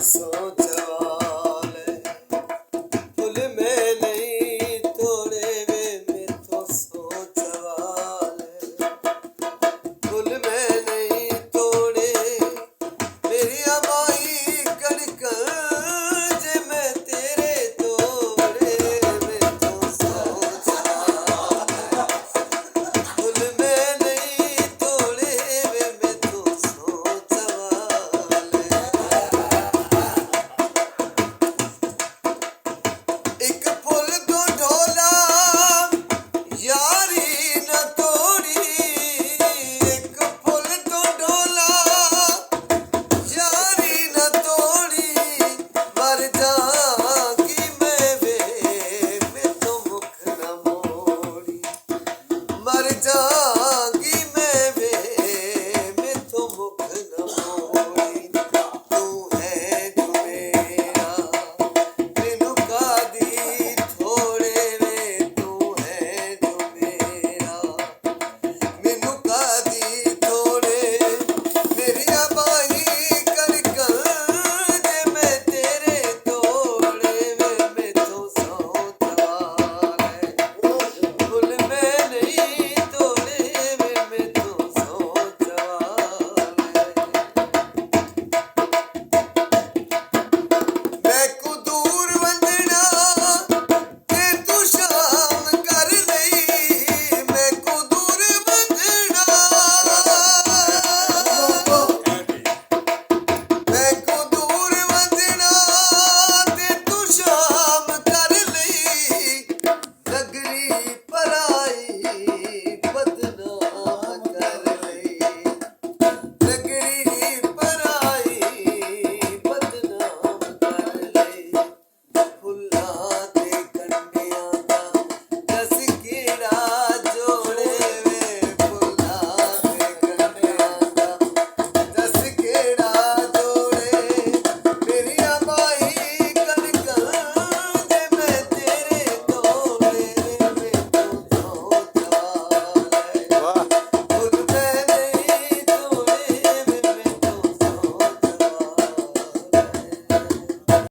सोच वाले फुल में नहीं तोड़े वे मैं तो सोच वाले फुल में नहीं तोड़े मेरी अमाई कड़क जे मैं तेरे तोड़े मैं तो सोच वाले फुल में नहीं तोड़े वे मैं तो सोच वाले एक पुल तो ढोला यारी न तोड़ी एक पुल तो ढोला यारी न तोड़ी मर जागी मैं वे मैं तो मुख न मोड़ी मर जा